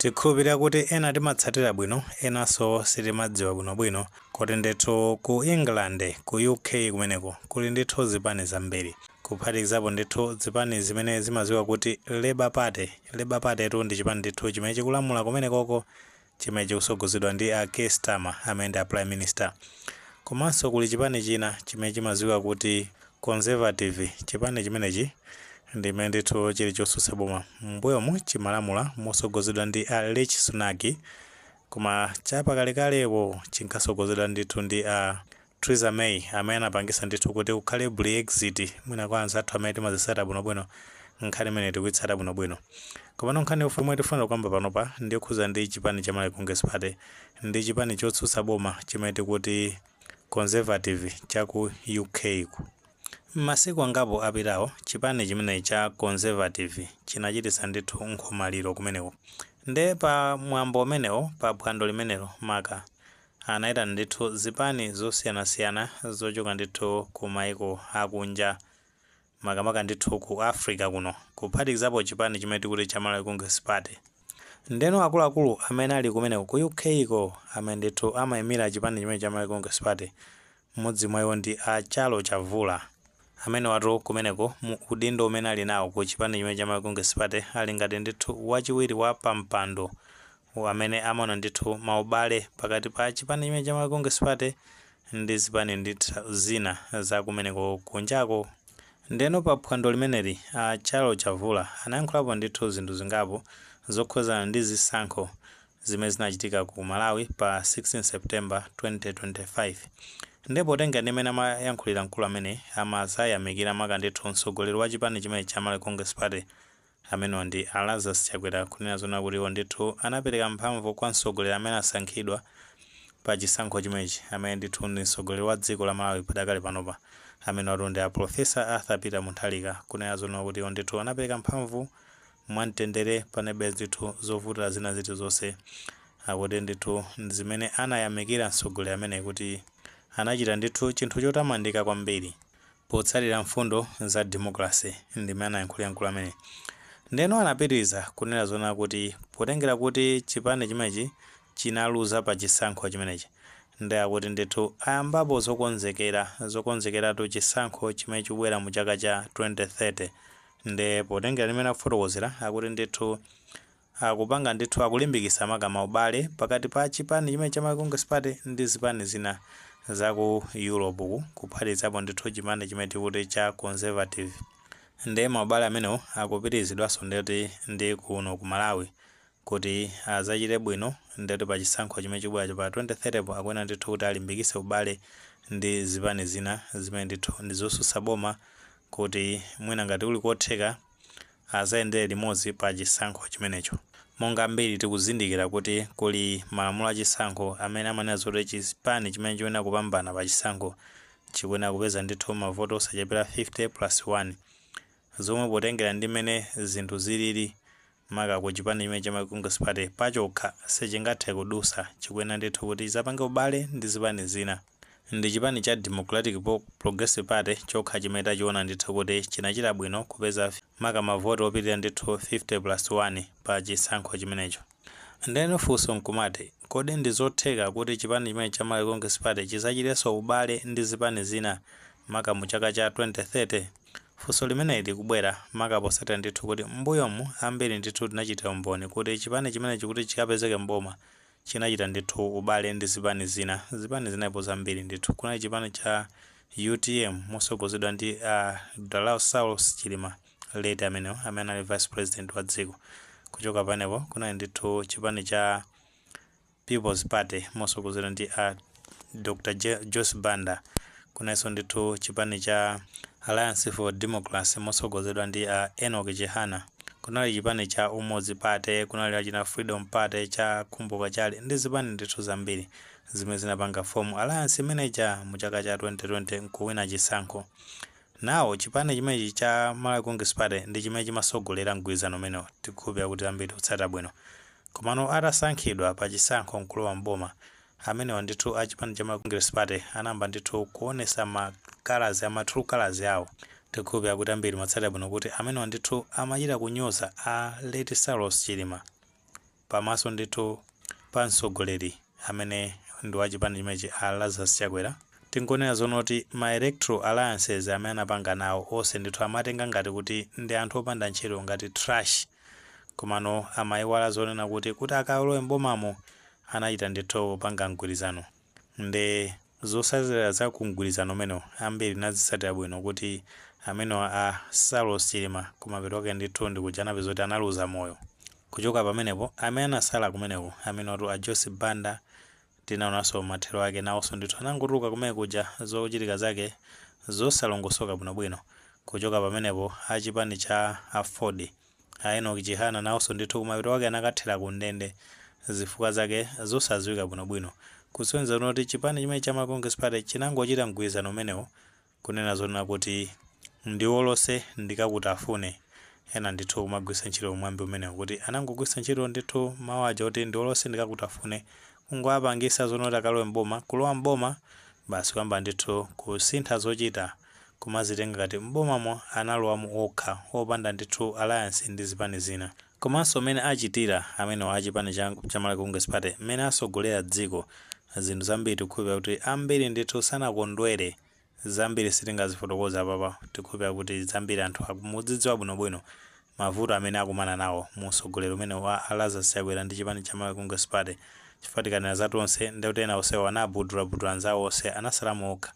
Tikhulupirira kuti ena timatsatira bwino enanso sitimadziwa bwinobwino kuti ndithu ku England ku UK kumeneko kuli ndithu zipani zambiri kuphatikizapo ndithu zipani zimene zimadziwika kuti Labour Party tu ndi chipani ndithu chimene chikulamula kumenekoko chimene chikusogozedwa ndi Keir Starmer amene ndi prime minister. Komanso kuli chipani china chimene chimadziwika kuti Conservative. Chipani chimenechi ndimene ndithu chili chotsutsa boma m'mbuyomu chimalamula mosogozedwa ndi Rishi Sunak, koma chapakalekalepo chinkasogozedwa ndithu ndi Theresa May amene anapangisa ndithu kuti kukhale Brexit mwina kwa anzathu amene timazitsata bwinobwino nkhani imene tikuitsata bwinobwino. Komano nkhani yomwe tifuna kukamba panopa ndi yokhuza ndi chipani cha Malawi Congress Party ndi chipani chotsutsa boma chimene tikuti Conservative chaku UK ku. Masiku angapo apitawo chipani chimene cha Conservative chinachititsa ndithu nkhomaliro kumeneko. Nde pa mwambo umenewo pa phwando limenelo maka anayitana ndithu zipani zosiyanasiyana zochoka ndithu ku maiko akunja makamaka ndithu ku Africa kuno kuphatikizapo chipani chimene tikuti cha Malawi Congress Party. Ndeno akuluakulu amene ali kumeneko ku UK ko amene ndithu amayimira chipani chimene cha Malawi Congress Party mmodzi mwa iwo ndi Charles Chavula amene watu kumeneko mu udindo umene ali nawo ku chipani chimene cha Malawi Congress Party ali ngati ndithu wachiwiri wa pampando amene amaona ndithu maubale pakati pa chipani chimene cha Malawi Congress Party ndi zipani ndithu zina za kumeneko kunjako. Ndeno pa phwando limeneli Charles Chavula anayankhulapo ndithu zinthu zingapo zokhuzana ndi zisankho zimene zinachitika ku Malawi pa 16 September 2025. Ndipo tenga ndimene amayankhulira mkulu amene amazayamikira maka ndithu mtsogoleri wa chipani chimene cha Malawi Congress Party amene ndi Lazarus Chakwera kunena zona kuti iwo ndithu anapereka mphamvu kwa mtsogoleri amene asankhidwa pa chisankho chimenechi amene ndithu ndi mtsogoleri wa dziko la Malawi padakali panopa amene watu ndi Professor Arthur Peter Mutharika kunena zona kuti iwo ndithu anapereka mphamvu mwamtendere panebe ndithu zovuta zina ziti zonse akuti ndithu zimene anayamikira mtsogoleri amene kuti anachita ndithu chinthu chotamandika kwambiri potsatira mfundo za democracy ndimene anayankhulira mkulu amene. Ndeno anapitiriza kunena zona kuti potengera kuti chipani chimenechi chinaluza pa chisankho chimenechi ndi akuti ndithu ayambapo zokonzekeratu chisankho chimene chikubwera mu chaka cha 2030. Nde potengera limene akufotokozera akuti ndithu akupanga ndithu akulimbikitsa makama ubale pakati pa chipani chimene cha Malawi Congress Party ndi zipani zina za ku Europe kuphatikizapo ndithu chipani chimene tikuti cha Conservative. Nde maubale amenewo akupitirizidwanso ndi kuno ku Malawi kuti azachite bwino ndithu pa chisankho chimene chikubwera pa 2030 akuyenera ndithu kuti alimbikitse ubale ndi zipani zina zimene ndithu ndi zotsutsa boma kuti mwina ngati uli kotheka azayendere limodzi pa chisankho chimenecho. Monga mbiri tikuzindikira kuti kuli malamulo a chisankho amene amanena zoti chipani chimene chikuyenera kupambana pa chisankho chikuyenera kupeza ndithu mavoto osachepera 50+1 zomwe potengera ndi mmene zinthu zilili maka ku chipani chimene cha Malawi Congress Party pachokha sichingathe kudusa chikuyenera ndithu kuti zapange ubale ndi zipani zina. Ndi chipani cha Democratic Progressive Party chokha chimene tachiona ndithu kuti chinachita bwino kupeza maka mavoto opitirira ndithu 50+1 pa chisankho chimenecho. Ndeno funso nkumati kodi ndi zotheka kuti chipani chimene cha Malawi Congress Party chizachitenso ubale ndi zipani zina maka mu chaka cha 2030? Funso limeneli likubwera maka posatira ndithu kuti mbuyomu ambiri ndithu tinachita umboni kuti chipani chimenechi kuti chikapezeke mboma chinachita ndithu ubale ndi zipani zinapo zambiri ndithu. Kunali chipani cha UTM mosogozedwa ndi Dr. Saulos Chilima late amene ali vice president wa dziko. Kuchoka panepo kunali ndithu chipani cha People's Party mosogozedwa ndi Dr. Joyce Banda. Kunalinso ndithu chipani cha Alliance for Democracy mosogozedwa ndi Enoch Chihana. Kunali chipani cha Umodzi Party, kunali achina Freedom Party cha Kumbuka Chale ndi zipani ndithu zambiri zimene zinapanga fomu Alliance manager mu chaka cha 2020 nkuwina chisankho. Nawo chipani chimenechi cha Malawi Congress Party ndi chimene chimasogolera mgwirizano umenewo tikukhulupirira kuti ambiri kutsata bwino. Komano atasankhidwa pa chisankho nkulowa mboma amenewa ndithu a chipani cha Malawi Congress Party anamba ndithu kuonesa true colors yawo. Tikukhulupirira kuti ambiri matsata bwino kuti amenewa ndithu amachita kunyoza a late Saulos Chilima pamaso ndithu pa mtsogoleri amene ndi wa chipani chimenechi a Lazarus Chakwera. Tingonena zonoti ma electoral alliances amene anapanga nawo onse ndithu amatenga ngati kuti ndi anthu opanda ntchito ngati trash, komano amayiwala zonena kuti akalowe mbomamo anachita ndithu kupanga mgwirizano. Ndi zosazira za kumgwirizano umene ambiri nazitsatira bwino kuti amene a Saulos Chilima kumapeto kwake ndithu ndikujana pezoti analuza moyo. Kuchoka pamenepo amene anasala kumeneko amene watu a Joyce Banda tinaonanso mathero ake nawonso ndithu anangotuluka kumene kuja zochitika zake zosalongosoka bwinobwino. Kuchoka pamenepo achipani cha Ford a Enoch Chihana nawonso ndithu kumapeto kwake anakathera ku ndende zifukwa zake zosadziwika bwinobwino. Kusonyeza kuti chipani chimene cha Congress Party chinangochita mgwirizano umenewo kunena zonena kuti ndiwo lonse ndikakutafune. Ena ndithu kumagwisa ntchito mwambi umenewo kuti anangogwisa ntchito ndithu mawu aja kuti ndiwo lonse ndikakutafune, kungoapangisa zonoti akalowe mboma, kulowa mboma basi kwamba ndithu kusintha zochita kumazitenga ngati mbomamo analowamo okha opanda ndithu alliance ndi zipani zina. Komanso mene achitira amene achipani cha Malawi Congress Party mene asogolera dziko zinthu zambiri tikukhulupirira kuti ambiri ndithu sanakondwere, zambiri sitingazifotokoza papa. Tikukhulupirira kuti zambiri anthu akumudzidziwa bwinobwino mavuto amene akumana nawo mu usogolero umene wa Lazarus Chakwera ndi chipani cha Malawi Congress Party. Chifukwa za tonse ndikuti ena onsewo anabudulabudula anzawo onse anasalamo okha.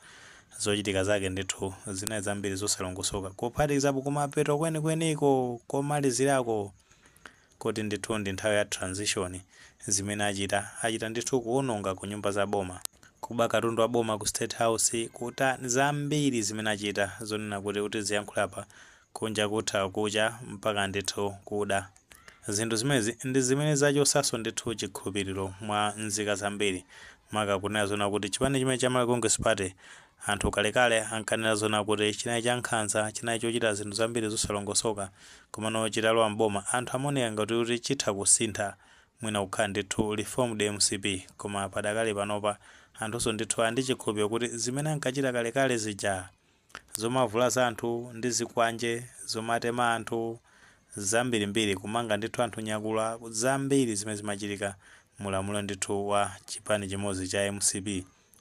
Zochitika zake ndithu zinayi zambiri zosalongosoka kuphatikizapo kumapeto kwenikweniko komalizirako kuti ndithu ndi nthawi ya transition zimene achita ndithu kuwononga ku nyumba za boma, kuba katundu wa boma ku State House, kuta zambiri zimene achita zonena kuti ziyankhulapa kunja kutha kucha mpaka ndithu kuda. Zinthu zimezi ndi zimene zachosaso ndithu chikhulupiriro mwa nzika zambiri, maka kunena zona kuti chipani chimene cha Malawi Congress Party anthu kalekale ankanena zona kuti chinayi cha nkhanza, chinayi chochita zinthu zambiri zosalongosoka, komano chitalowa mboma anthu amaoneka ngati kuti chitha kusintha mwina kukhala ndithu reformed MCP. Koma padakali panopa anthunso ndithu andi chikhulupiriro kuti zimene ankachita kalekale zija zomavulaza anthu ndi zikwanje zomatema anthu zambirimbiri, kumanga ndithu anthu nyakula zambiri zimene zimachitika mulamulo ndithu wa chipani chimodzi cha MCP,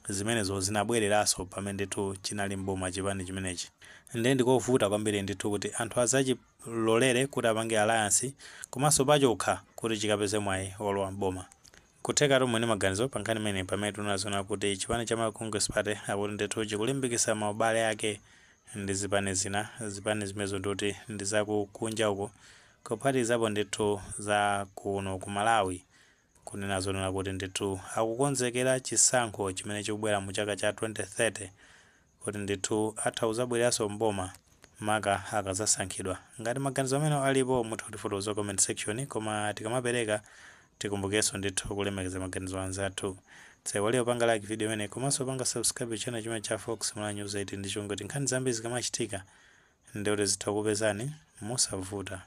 zimenezo zinabwereraso pamene ndithu chinali mboma chipani chimenechi. Ndiye ndikovuta kwambiri ndithu kuti anthu azachilolere kuti apange alliance komanso pachokha kuti chikapeze mwayi olowa mboma. Kutheka tomwe ndi maganizo pankhani imene pamene tunazona kuti chipani cha Malawi Congress Party akuti ndithu chikulimbikisa maubale ake ndi zipani zina, zipani zimenezo ndikuti ndi zakukunja uko kuphatikizapo ndithu za kuno ku Malawi, kunena zonena kuti ndithu akukonzekera chisankho chimene chikubwera mu chaka cha 2030 kuti ndithu atha kuzabwereranso mboma maka akazasankhidwa. Ngati maganizo amene alipo mutha kutifotokoza comment section, koma tikamapereka tikumbukenso ndithu kulemekeza maganizo anzathu. Tsewaliyo panga like video imene komanso panga subscribe channel chimene cha Fox Malawi News 8 ndicho ngoti nkhani zambiri zikamachitika ndikuti zitha kupezani mosavuta.